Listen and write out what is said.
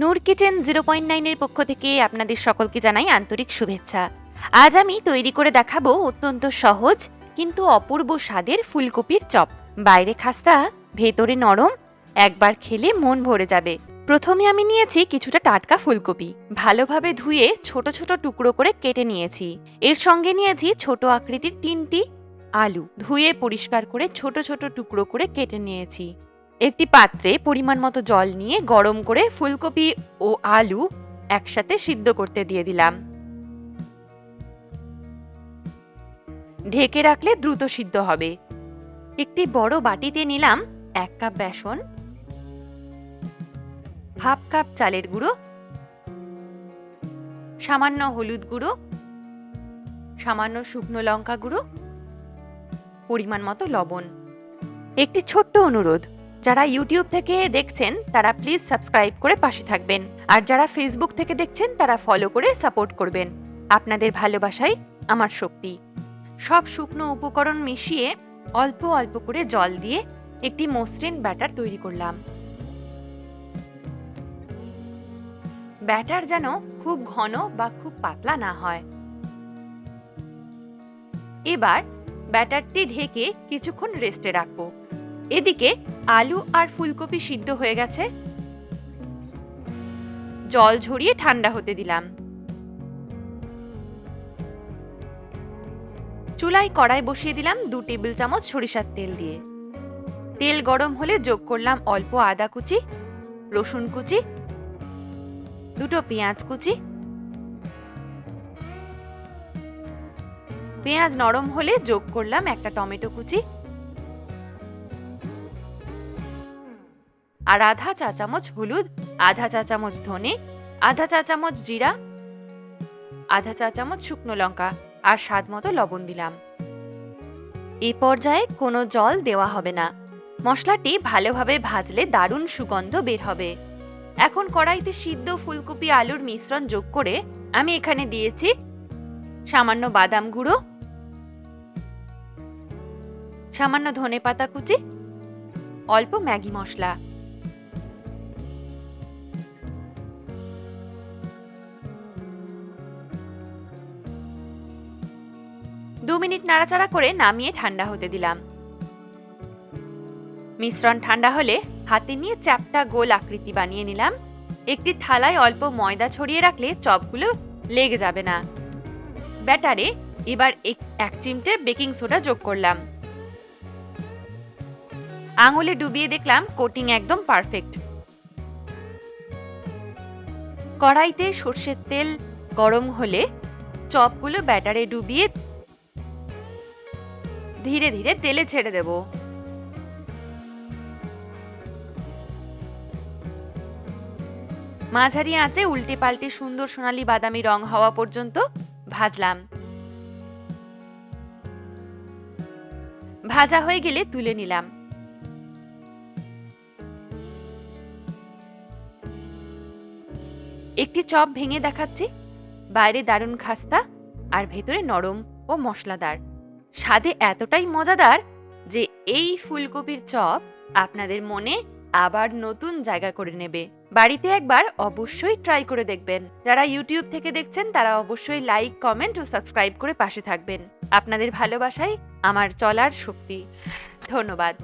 নূর kitchen 0.9 এর পক্ষ থেকে আপনাদের সকলকে জানাই আন্তরিক শুভেচ্ছা। আজ আমি তৈরি করে দেখাবো অত্যন্ত সহজ কিন্তু অপূর্ব স্বাদের ফুলকপির চপ। বাইরে খাস্তা, ভেতরে নরম, একবার খেলে মন ভরে যাবে। প্রথমে আমি নিয়েছি কিছুটা টাটকা ফুলকপি, ভালোভাবে ধুয়ে ছোট ছোট টুকরো করে কেটে নিয়েছি। এর সঙ্গে নিয়েছি ছোট আকৃতির 3টি আলু, ধুয়ে পরিষ্কার করে ছোট ছোট টুকরো করে কেটে নিয়েছি। একটি পাত্রে পরিমাণ মতো জল নিয়ে গরম করে ফুলকপি ও আলু একসাথে সিদ্ধ করতে দিয়ে দিলাম। ঢেকে রাখলে দ্রুত সিদ্ধ হবে। একটি বড় বাটিতে নিলাম 1 কাপ বেসন, হাফ কাপ চালের গুঁড়ো, সামান্য হলুদ গুঁড়ো, সামান্য শুকনো লঙ্কা গুঁড়ো, পরিমাণ মতো লবণ। একটি ছোট্ট অনুরোধ, যারা ইউটিউব থেকে দেখছেন তারা প্লিজ সাবস্ক্রাইব করে পাশে থাকবেন, আর যারা ফেসবুক থেকে দেখছেন তারা ফলো করে সাপোর্ট করবেন। আপনাদের ভালোবাসাই আমার শক্তি। সব শুকনো উপকরণ মিশিয়ে অল্প অল্প করে জল দিয়ে একটি মসৃণ ব্যাটার তৈরি করলাম। ব্যাটার যেন খুব ঘন বা খুব পাতলা না হয়। এবার ব্যাটারটি ঢেকে কিছুক্ষণ রেস্টে রাখবো। এদিকে আলু আর ফুলকপি সিদ্ধ হয়ে গেছে। জল ঝরিয়ে ঠান্ডা হতে দিলাম। চুলায় কড়াই বসিয়ে দিলাম 2 টেবিল চামচ সরিষার তেল দিয়ে। তেল গরম হলে যোগ করলাম অল্প আদা কুচি, রসুন কুচি, 2টো পেঁয়াজ কুচি। পেঁয়াজ নরম হলে যোগ করলাম একটা টমেটো কুচি আর আধা চা চামচ হলুদ, আধা চা চামচ ধনে, আধা চা চামচ জিরা, আধা চা চামচ শুকনো লঙ্কা আর স্বাদ মতো লবণ দিলাম। এই পর্যায়ে কোনো জল দেওয়া হবে না। মশলাটি ভালোভাবে ভাজলে দারুণ সুগন্ধ বের হবে। এখন কড়াইতে সিদ্ধ ফুলকপি আলুর মিশ্রণ যোগ করে আমি এখানে দিয়েছি সামান্য বাদাম গুঁড়ো, সামান্য ধনেপাতা কুচি, অল্প ম্যাগি মশলা। দু মিনিট নাড়াচাড়া করে নামিয়ে ঠান্ডা হতে দিলাম। মিশ্রণ ঠান্ডা হলে হাতে নিয়ে চ্যাপ্টা গোল আকৃতি বানিয়ে নিলাম। একটি থালায় অল্প ময়দা ছড়িয়ে রাখলে চপগুলো লেগে যাবে না। ব্যাটারে এবার 1 চিমটে বেকিং সোডা যোগ করলাম। আঙুলে ডুবিয়ে দেখলাম কোটিং একদম পারফেক্ট। কড়াইতে সর্ষের তেল গরম হলে চপগুলো ব্যাটারে ডুবিয়ে ধীরে ধীরে তেলে ছেড়ে দেব। মাঝারি আঁচে উল্টে পাল্টে সুন্দর সোনালী বাদামি রং হওয়া পর্যন্ত ভাজলাম। ভাজা হয়ে গেলে তুলে নিলাম। একটি চপ ভেঙে দেখাচ্ছি। বাইরে দারুণ খাস্তা আর ভেতরে নরম ও মশলাদার। স্বাদে এতটাই মজাদার যে এই ফুলকপির চপ আপনাদের মনে আবার নতুন জায়গা করে নেবে। বাড়িতে একবার অবশ্যই ট্রাই করে দেখবেন। যারা ইউটিউব থেকে দেখছেন তারা অবশ্যই লাইক, কমেন্ট ও সাবস্ক্রাইব করে পাশে থাকবেন। আপনাদের ভালোবাসাই আমার চলার শক্তি। ধন্যবাদ।